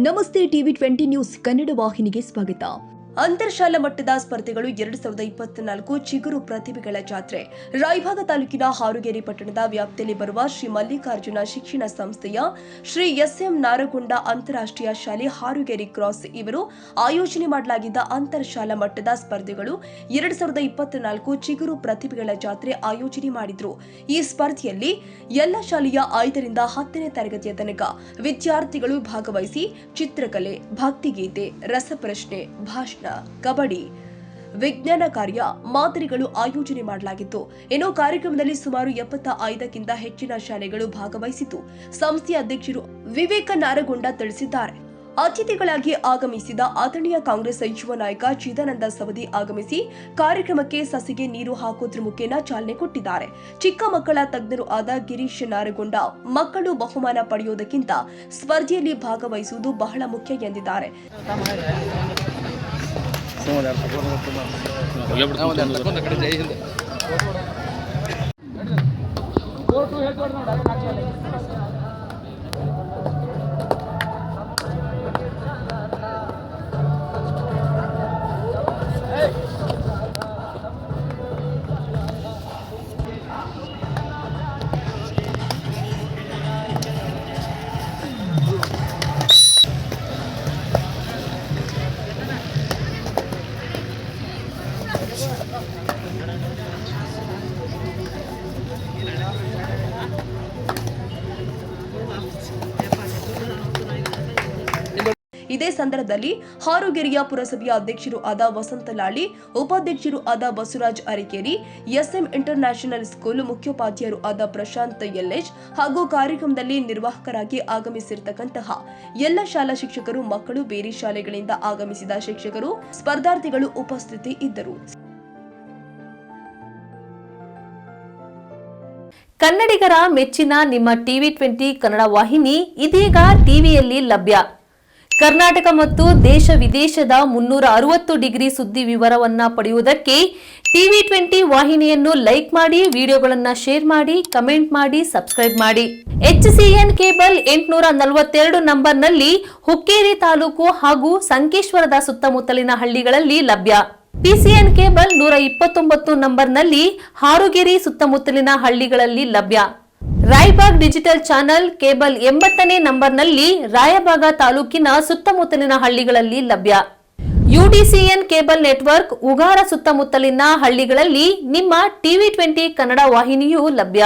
ನಮಸ್ತೆ TV 20 news Kannada ವಾಹಿನಿಗೆ ಸ್ವಾಗತ. ಅಂತರ್ಶಾಲಾ ಮಟ್ಟದ ಸ್ಪರ್ಧೆಗಳು 2024 ಚಿಗುರು ಪ್ರತಿಭೆಗಳ ಜಾತ್ರೆ. ರಾಯಭಾಗ ತಾಲೂಕಿನ ಹಾರುಗೇರಿ ಪಟ್ಟಣದ ವ್ಯಾಪ್ತಿಯಲ್ಲಿ ಬರುವ ಶ್ರೀ ಮಲ್ಲಿಕಾರ್ಜುನ ಶಿಕ್ಷಣ ಸಂಸ್ಥೆಯ ಶ್ರೀ ಎಸ್.ಎಂ. ನಾರಗೊಂಡ ಅಂತಾರಾಷ್ಟ್ರೀಯ ಶಾಲೆ ಹಾರುಗೇರಿ ಕ್ರಾಸ್ ಇವರು ಆಯೋಜನೆ ಮಾಡಲಾಗಿದ್ದ ಅಂತರ್ಶಾಲಾ ಮಟ್ಟದ ಸ್ಪರ್ಧೆಗಳು 2024 ಚಿಗುರು ಪ್ರತಿಭೆಗಳ ಜಾತ್ರೆ ಆಯೋಜನೆ ಮಾಡಿದ್ರು. ಈ ಸ್ಪರ್ಧೆಯಲ್ಲಿ ಎಲ್ಲ ಶಾಲೆಯ 5ರಿಂದ 10ನೇ ತರಗತಿಯ ತನಕ ವಿದ್ಯಾರ್ಥಿಗಳು ಭಾಗವಹಿಸಿ ಚಿತ್ರಕಲೆ, ಭಕ್ತಿಗೀತೆ, ರಸಪ್ರಶ್ನೆ, ಭಾಷಣ, ಕಬಡ್ಡಿ, ವಿಜ್ಞಾನ ಕಾರ್ಯ ಮಾದರಿಗಳು ಆಯೋಜನೆ ಮಾಡಲಾಗಿತ್ತು. ಇನ್ನು ಕಾರ್ಯಕ್ರಮದಲ್ಲಿ ಸುಮಾರು 75ಕ್ಕಿಂತ ಹೆಚ್ಚಿನ ಶಾಲೆಗಳು ಭಾಗವಹಿಸಿತು. ಸಂಸ್ಥೆಯ ಅಧ್ಯಕ್ಷರು ವಿವೇಕ ನಾರಗೊಂಡ ತಿಳಿಸಿದ್ದಾರೆ. ಅತಿಥಿಗಳಾಗಿ ಆಗಮಿಸಿದ ಆದರಣೀಯ ಕಾಂಗ್ರೆಸ್ ಯುವ ನಾಯಕ ಚಿದಾನಂದ ಸವದಿ ಆಗಮಿಸಿ ಕಾರ್ಯಕ್ರಮಕ್ಕೆ ಸಸಿಗೆ ನೀರು ಹಾಕೋದ್ರ ಮುಖೇನ ಚಾಲನೆ ಕೊಟ್ಟಿದ್ದಾರೆ. ಚಿಕ್ಕ ಮಕ್ಕಳ ತಜ್ಞರು ಆದ ಗಿರೀಶ್ ನಾರಗೊಂಡ ಮಕ್ಕಳು ಬಹುಮಾನ ಪಡೆಯುವುದಕ್ಕಿಂತ ಸ್ಪರ್ಧೆಯಲ್ಲಿ ಭಾಗವಹಿಸುವುದು ಬಹಳ ಮುಖ್ಯ ಎಂದಿದ್ದಾರೆ. ಇದೇ ಸಂದರ್ಭದಲ್ಲಿ ಹಾರುಗೇರಿಯ ಪುರಸಭೆಯ ಅಧ್ಯಕ್ಷರು ಆದ ವಸಂತಲಾಳಿ, ಉಪಾಧ್ಯಕ್ಷರು ಆದ Basavaraj Arikeri, SM international school ಮುಖ್ಯೋಪಾಧ್ಯಾಯರು ಆದ ಪ್ರಶಾಂತ್ ಎಲ್ಎಚ್ ಹಾಗೂ ಕಾರ್ಯಕ್ರಮದಲ್ಲಿ ನಿರ್ವಾಹಕರಾಗಿ ಆಗಮಿಸಿರತಕ್ಕಂತಹ ಎಲ್ಲ ಶಾಲಾ ಶಿಕ್ಷಕರು, ಮಕ್ಕಳು, ಬೇರೆ ಶಾಲೆಗಳಿಂದ ಆಗಮಿಸಿದ ಶಿಕ್ಷಕರು, ಸ್ಪರ್ಧಾರ್ಥಿಗಳು ಉಪಸ್ಥಿತಿ ಇದ್ದರು. ಕನ್ನಡಿಗರ ಮೆಚ್ಚಿನ ನಿಮ್ಮ ಟಿವಿ 20 ಕನ್ನಡ ವಾಹಿನಿ ಇದೀಗ ಟಿವಿಯಲ್ಲಿ ಲಭ್ಯ. ಕರ್ನಾಟಕ ಮತ್ತು ದೇಶ ವಿದೇಶದ 360 ಡಿಗ್ರಿ ಸುದ್ದಿ ವಿವರವನ್ನ ಪಡೆಯುವುದಕ್ಕೆ ಟಿವಿ 20 ವಾಹಿನಿಯನ್ನು ಲೈಕ್ ಮಾಡಿ, ವಿಡಿಯೋಗಳನ್ನು ಶೇರ್ ಮಾಡಿ, ಕಮೆಂಟ್ ಮಾಡಿ, ಸಬ್ಸ್ಕ್ರೈಬ್ ಮಾಡಿ. HCN ಕೇಬಲ್ 842 ನಂಬರ್ನಲ್ಲಿ ಹುಕ್ಕೇರಿ ತಾಲೂಕು ಹಾಗೂ ಸಂಕೇಶ್ವರದ ಸುತ್ತಮುತ್ತಲಿನ ಹಳ್ಳಿಗಳಲ್ಲಿ ಲಭ್ಯ. PCN ಕೇಬಲ್ 129 ನಂಬರ್ನಲ್ಲಿ ಹಾರುಗೇರಿ ಸುತ್ತಮುತ್ತಲಿನ ಹಳ್ಳಿಗಳಲ್ಲಿ ಲಭ್ಯ. ರಾಯಬಾಗ್ ಡಿಜಿಟಲ್ ಚಾನೆಲ್ ಕೇಬಲ್ 80ನೇ ನಂಬರ್ನಲ್ಲಿ ರಾಯಬಾಗ ತಾಲೂಕಿನ ಸುತ್ತಮುತ್ತಲಿನ ಹಳ್ಳಿಗಳಲ್ಲಿ ಲಭ್ಯ. UDCN ಕೇಬಲ್ ನೆಟ್ವರ್ಕ್ ಉಗಾರ ಸುತ್ತಮುತ್ತಲಿನ ಹಳ್ಳಿಗಳಲ್ಲಿ ನಿಮ್ಮ ಟಿವಿ 20 ಕನ್ನಡ ವಾಹಿನಿಯೂ ಲಭ್ಯ.